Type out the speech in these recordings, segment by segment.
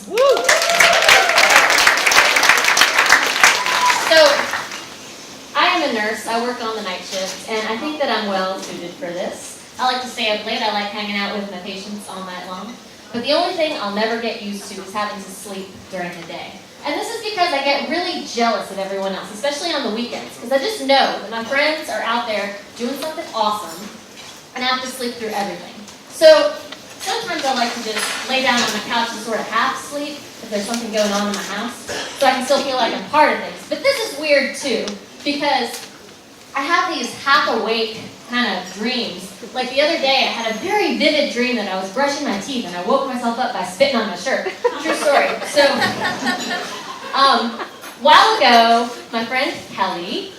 Woo! So, I am a nurse. I work on the night shift, and I think that I'm well suited for this. I like to stay up late. I like hanging out with my patients all night long. But the only thing I'll never get used to is having to sleep during the day. And this is because I get really jealous of everyone else, especially on the weekends, because I just know that my friends are out there doing something awesome, and I have to sleep through everything. So sometimes I like to just lay down on the couch and sort of half sleep if there's something going on in my house, so I can still feel like I'm part of things. But this is weird too, because I have these half-awake kind of dreams. Like the other day, I had a very vivid dream that I was brushing my teeth and I woke myself up by spitting on my shirt. True story. So, a while ago, my friend Kelly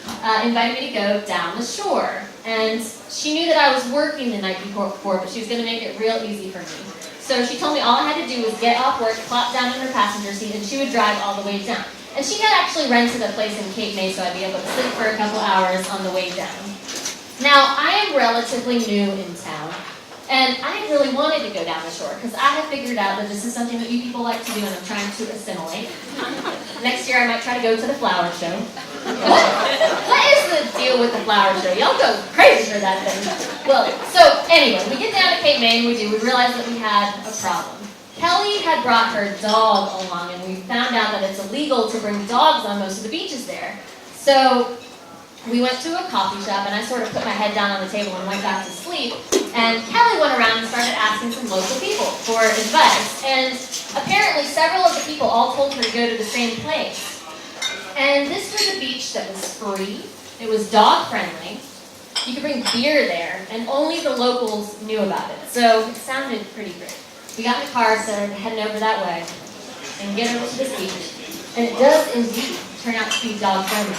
invited me to go down the shore. And she knew that I was working the night before, but she was going to make it real easy for me. So she told me all I had to do was get off work, plop down in her passenger seat, and she would drive all the way down. And she had actually rented a place in Cape May, so I'd be able to sleep for a couple hours on the way down. Now, I am relatively new in town, and I really wanted to go down the shore because I have figured out that this is something that you people like to do, and I'm trying to assimilate. Next year, I might try to go to the flower show. What is the deal with the flower show? Y'all go crazy for that thing. Well, so anyway, we get down to Cape May, and we realize that we had a problem. Kelly had brought her dog along, and we found out that it's illegal to bring dogs on most of the beaches there. So we went to a coffee shop, and I sort of put my head down on the table and went back to sleep. And Kelly went around and started asking some local people for advice. And apparently several of the people all told her to go to the same place. And this was a beach that was free. It was dog-friendly. You could bring beer there, and only the locals knew about it. So it sounded pretty great. We got in the car, started heading over that way, and get over to this beach. And it does indeed turn out to be dog-friendly.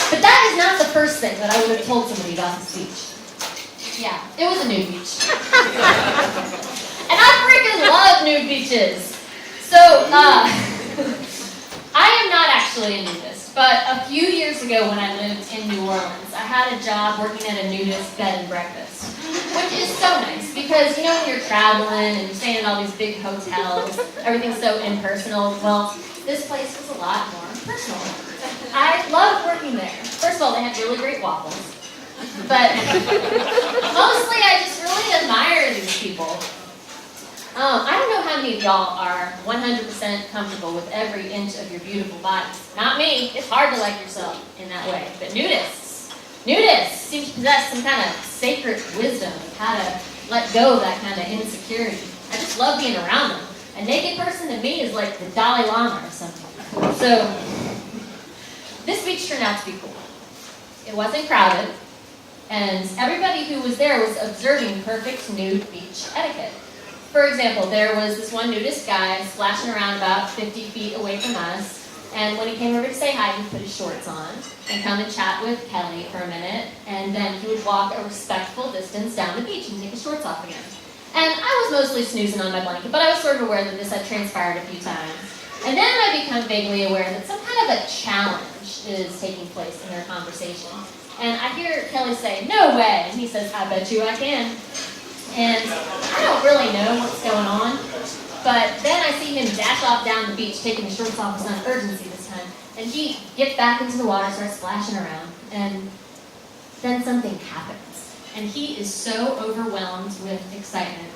But that is not the first thing that I would have told somebody about this beach. Yeah, it was a nude beach. And I freaking love nude beaches. So, I am not actually a nudist, but a few years ago when I lived in New Orleans, I had a job working at a nudist bed and breakfast, which is so nice because, you know, when you're traveling and you're staying in all these big hotels, everything's so impersonal. Well, this place was a lot more personal. I loved working there. First of all, they had really great waffles, but mostly I just really admire these people. I don't know how many of y'all are 100% comfortable with every inch of your beautiful bodies. Not me. It's hard to like yourself in that way. But nudists seem to possess some kind of sacred wisdom of how to let go of that kind of insecurity. I just love being around them. A naked person to me is like the Dalai Lama or something. So this beach turned out to be cool. It wasn't crowded, and everybody who was there was observing perfect nude beach etiquette. For example, there was this one nudist guy splashing around about 50 feet away from us, and when he came over to say hi, he put his shorts on and come and chat with Kelly for a minute, and then he would walk a respectful distance down the beach and take his shorts off again. And I was mostly snoozing on my blanket, but I was sort of aware that this had transpired a few times. And then I become vaguely aware that some kind of a challenge is taking place in their conversation. And I hear Kelly say, "No way," and he says, "I bet you I can." And I don't really know what's going on, but then I see him dash off down the beach, taking his shorts off with some urgency this time. And he gets back into the water, starts splashing around, and then something happens. And he is so overwhelmed with excitement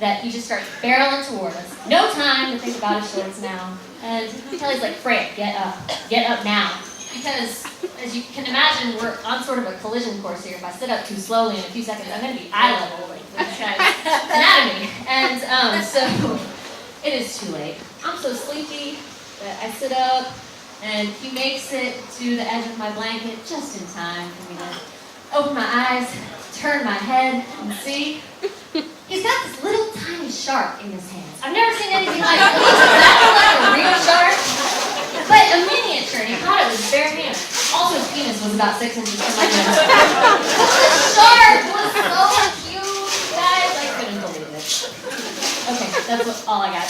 that he just starts barreling toward us. No time to think about his shorts now. And Kelly's like, "Freya, get up now." Because, as you can imagine, we're on sort of a collision course here. If I sit up too slowly in a few seconds, I'm going to be eye level with this guy's anatomy. And so it is too late. I'm so sleepy that I sit up, and he makes it to the edge of my blanket just in time for me to open my eyes, turn my head, and see. He's got this little tiny shark in his hands. I've never seen anything like it. It looks exactly like a real shark, but a miniature, and he caught it with his bare hands. Also, his penis was about 6 inches from my nose. The shark was so cute, guys. I couldn't believe it. Okay, that's all I got.